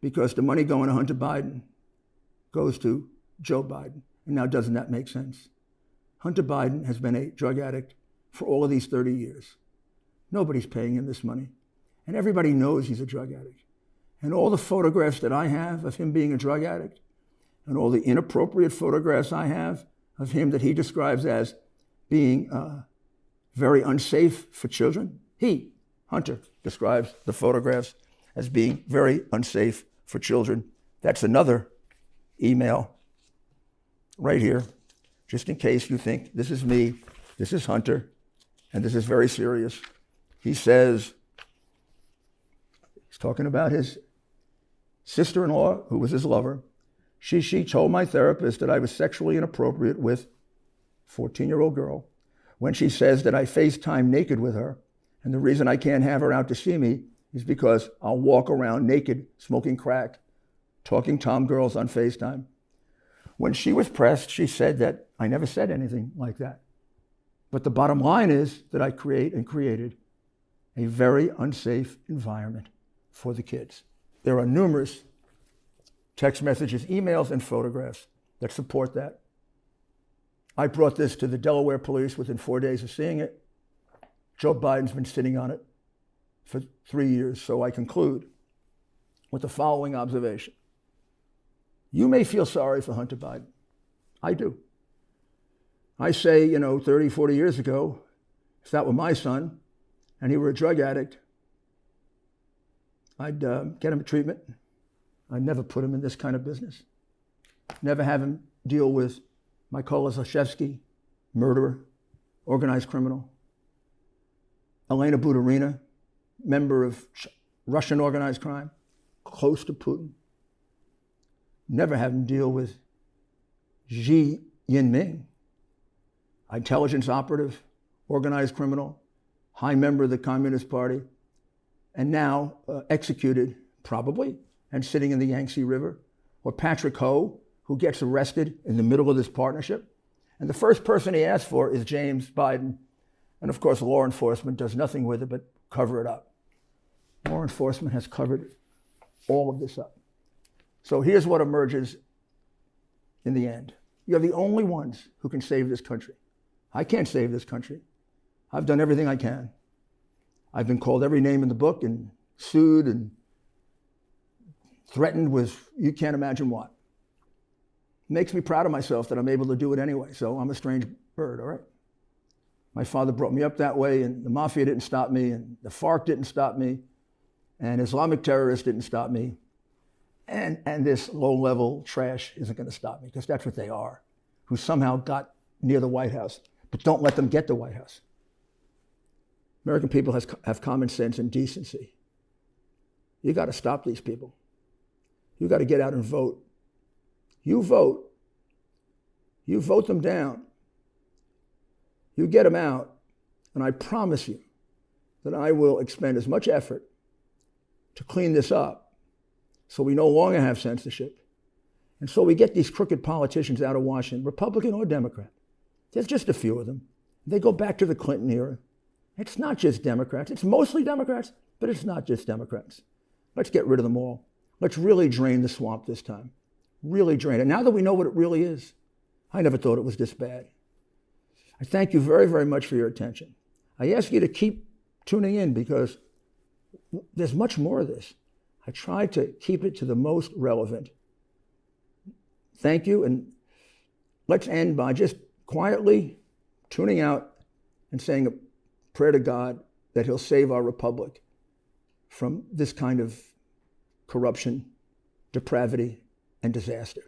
because the money going to Hunter Biden goes to Joe Biden. And now, doesn't that make sense? Hunter Biden has been a drug addict for all of these 30 years. Nobody's paying him this money. And everybody knows he's a drug addict. And all the photographs that I have of him being a drug addict, and all the inappropriate photographs I have of him that he describes as being very unsafe for children, Hunter, describes the photographs as being very unsafe for children. That's another email right here, just in case you think this is me, this is Hunter, and this is very serious. He says, he's talking about his sister-in-law, who was his lover. She told my therapist that I was sexually inappropriate with a 14-year-old girl when she says that I FaceTime naked with her, and the reason I can't have her out to see me is because I'll walk around naked, smoking crack, talking tom girls on FaceTime. When she was pressed, she said that I never said anything like that. But the bottom line is that I created a very unsafe environment for the kids. There are numerous text messages, emails, and photographs that support that. I brought this to the Delaware police within 4 days of seeing it. Joe Biden's been sitting on it for 3 years, so I conclude with the following observation. You may feel sorry for Hunter Biden. I do. I say, 30, 40 years ago, if that were my son and he were a drug addict, I'd get him a treatment. I'd never put him in this kind of business. Never have him deal with Mykola Zlochevsky, murderer, organized criminal. Elena Buturina, member of Russian organized crime, close to Putin. Never have him deal with Xi Jinping, intelligence operative, organized criminal, high member of the Communist Party, and now executed, probably, and sitting in the Yangtze River. Or Patrick Ho, who gets arrested in the middle of this partnership. And the first person he asks for is James Biden. And of course, law enforcement does nothing with it but cover it up. Law enforcement has covered all of this up. So here's what emerges in the end. You're the only ones who can save this country. I can't save this country. I've done everything I can. I've been called every name in the book and sued and threatened with you can't imagine what. It makes me proud of myself that I'm able to do it anyway, so I'm a strange bird, all right? My father brought me up that way, and the mafia didn't stop me, and the FARC didn't stop me, and Islamic terrorists didn't stop me, and this low-level trash isn't going to stop me, because that's what they are, who somehow got near the White House, but don't let them get the White House. American people have common sense and decency. You got to stop these people. You got to get out and vote. You vote. You vote them down. You get them out, and I promise you that I will expend as much effort to clean this up so we no longer have censorship, and so we get these crooked politicians out of Washington, Republican or Democrat. There's just a few of them. They go back to the Clinton era. It's not just Democrats. It's mostly Democrats, but it's not just Democrats. Let's get rid of them all. Let's really drain the swamp this time. Really drain it. Now that we know what it really is, I never thought it was this bad. I thank you very, very much for your attention. I ask you to keep tuning in because there's much more of this. I try to keep it to the most relevant. Thank you, and let's end by just quietly tuning out and saying a prayer to God that he'll save our republic from this kind of corruption, depravity, and disaster.